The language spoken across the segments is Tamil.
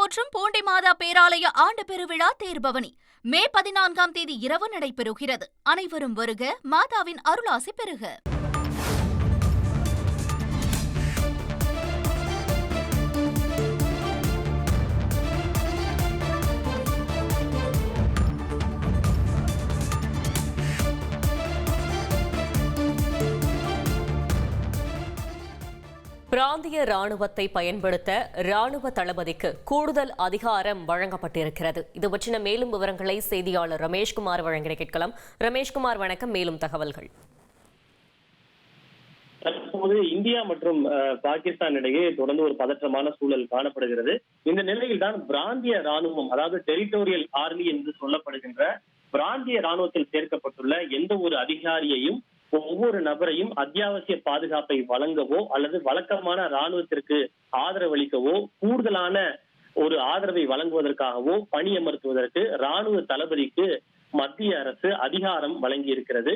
போற்றும் பூண்டி மாதா பேராலய ஆண்டு பெருவிழா தேர்பவனி மே 14ஆம் தேதி இரவு நடைபெறுகிறது. அனைவரும் வருக, மாதாவின் அருளாசி பெறுக. பிராந்திய ராணுவத்தை பயன்படுத்த ராணுவ தளபதிக்கு கூடுதல் அதிகாரம் வழங்கப்பட்டிருக்கிறது. இது பற்றின மேலும் விவரங்களை செய்தியாளர் ரமேஷ்குமார் வழங்க கேட்கலாம். ரமேஷ்குமார், வணக்கம். மேலும் தகவல்கள். தற்போது இந்தியா மற்றும் பாகிஸ்தான் இடையே தொடர்ந்து ஒரு பதற்றமான சூழல் காணப்படுகிறது. இந்த நிலையில் தான் பிராந்திய ராணுவம், அதாவது டெரிட்டோரியல் ஆர்மி என்று சொல்லப்படுகின்ற பிராந்திய ராணுவத்தில் சேர்க்கப்பட்டுள்ள எந்த ஒரு அதிகாரியையும் ஒவ்வொரு நபரையும் அத்தியாவசிய பாதுகாப்பை வழங்கவோ அல்லது வழக்கமான ராணுவத்திற்கு ஆதரவளிக்கவோ கூடுதலான ஒரு ஆதரவை வழங்குவதற்காகவோ பணியமர்த்துவதற்கு ராணுவ தளபதிக்கு மத்திய அரசு அதிகாரம் வழங்கி இருக்கிறது.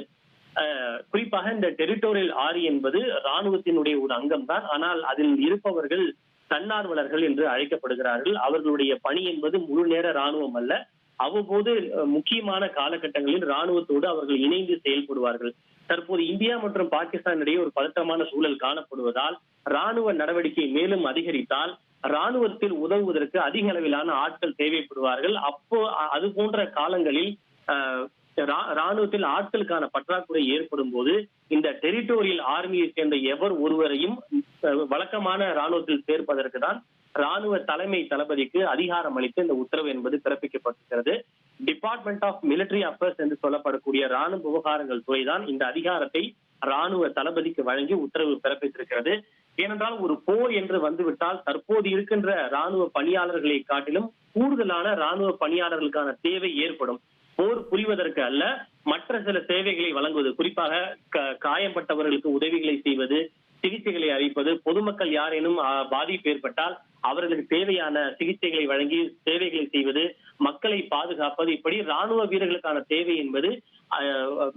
குறிப்பாக இந்த டெரிட்டோரியல் ஆர்மி என்பது ராணுவத்தினுடைய ஒரு அங்கம் தான். ஆனால் அதில் இருப்பவர்கள் தன்னார்வலர்கள் என்று அழைக்கப்படுகிறார்கள். அவர்களுடைய பணி என்பது முழு நேர ராணுவம் அல்ல. அவ்வப்போது முக்கியமான காலகட்டங்களில் ராணுவத்தோடு அவர்கள் இணைந்து செயல்படுவார்கள். தற்போது இந்தியா மற்றும் பாகிஸ்தான் இடையே ஒரு பதற்றமான சூழல் காணப்படுவதால் ராணுவ நடவடிக்கை மேலும் அதிகரித்தால் ராணுவத்தில் உதவுவதற்கு அதிக அளவிலான ஆட்கள் தேவைப்படுவார்கள். அப்போ அது போன்ற காலங்களில் ராணுவத்தில் ஆட்களுக்கான பற்றாக்குறை ஏற்படும் போது இந்த டெரிட்டோரியல் ஆர்மியை சேர்ந்த எவர் ஒருவரையும் வழக்கமான ராணுவத்தில் சேர்ப்பதற்கு தான் ராணுவ தலைமை தளபதிக்கு அதிகாரம் அளித்து இந்த உத்தரவு என்பது பிறப்பிக்கப்பட்டிருக்கிறது. டிபார்ட்மெண்ட் ஆஃப் மிலிட்டரி அஃபேர்ஸ் என்று சொல்லப்படக்கூடிய ராணுவ விவகாரங்கள் துறைதான் இந்த அதிகாரத்தை ராணுவ தளபதிக்கு வழங்கி உத்தரவு பிறப்பித்திருக்கிறது. ஏனென்றால் ஒரு போர் என்று வந்துவிட்டால் தற்போது இருக்கின்ற ராணுவ பணியாளர்களை காட்டிலும் கூடுதலான ராணுவ பணியாளர்களுக்கான தேவை ஏற்படும். போர் புரிவதற்கு அல்ல, மற்ற சில சேவைகளை வழங்குவது, குறிப்பாக காயம்பட்டவர்களுக்கு உதவிகளை செய்வது, சிகிச்சைகளை அளிப்பது, பொதுமக்கள் யாரேனும் பாதிப்பு ஏற்பட்டால் அவர்களுக்கு தேவையான சிகிச்சைகளை வழங்கி சேவைகளை செய்வது, மக்களை பாதுகாப்பது, இப்படி ராணுவ வீரர்களுக்கான தேவை என்பது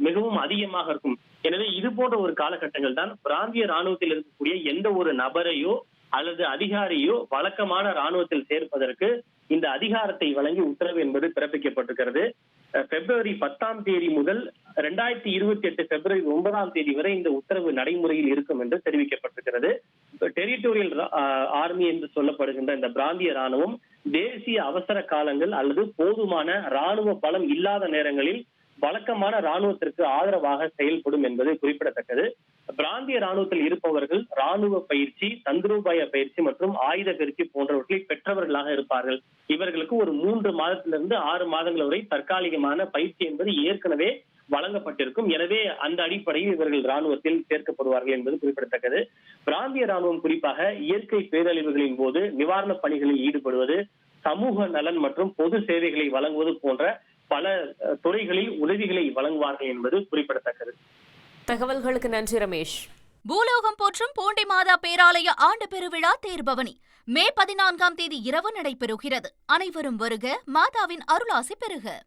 மிகவும் அதிகமாக இருக்கும். எனவே இது போன்ற ஒரு காலகட்டங்கள் தான் பிராந்திய ராணுவத்தில் இருக்கக்கூடிய எந்த ஒரு நபரையோ அல்லது அதிகாரியோ வழக்கமான ராணுவத்தில் சேர்ப்பதற்கு இந்த அதிகாரத்தை வழங்கி உத்தரவு என்பது பிறப்பிக்கப்பட்டிருக்கிறது. பிப்ரவரி 10ஆம் தேதி முதல் 2028 பிப்ரவரி 9ஆம் தேதி வரை இந்த உத்தரவு நடைமுறையில் இருக்கும் என்று தெரிவிக்கப்பட்டிருக்கிறது. டெரிட்டோரியல் ஆர்மி என்று சொல்லப்படுகின்ற இந்த பிராந்திய ராணுவம் தேசிய அவசர காலங்கள் அல்லது போதுமான ராணுவ பலம் இல்லாத நேரங்களில் வழக்கமான ராணுவத்திற்கு ஆதரவாக செயல்படும் என்பது குறிப்பிடத்தக்கது. பிராந்திய ராணுவத்தில் இருப்பவர்கள் ராணுவ பயிற்சி, தந்திரோபாய பயிற்சி மற்றும் ஆயுத பயிற்சி போன்றவற்றை பெற்றவர்களாக இருப்பார்கள். இவர்களுக்கு ஒரு 3 மாதத்திலிருந்து 6 மாதங்கள் வரை தற்காலிகமான பயிற்சி என்பது ஏற்கனவே வழங்கப்பட்டிருக்கும். எனவே அந்த அடிப்படையில் இவர்கள் ராணுவத்தில் சேர்க்கப்படுவார்கள் என்பது குறிப்பிடத்தக்கது. பிராந்திய ராணுவம் குறிப்பாக இயற்கை பேரழிவுகளின் போது நிவாரண பணிகளில் ஈடுபடுவது, சமூக நலன் மற்றும் பொது சேவைகளை வழங்குவது போன்ற பல துறைகளில் உதவிகளை வழங்குவார்கள் என்பது குறிப்பிடத்தக்கது. தகவல்களுக்கு நன்றி ரமேஷ். பூலோகம் போற்றும் பூண்டி மாதா பேராலய ஆண்டு பெருவிழா தேர்பவனி மே 14ஆம் தேதி இரவு நடைபெறுகிறது. அனைவரும் வருக, மாதாவின் அருளாசி பெறுக.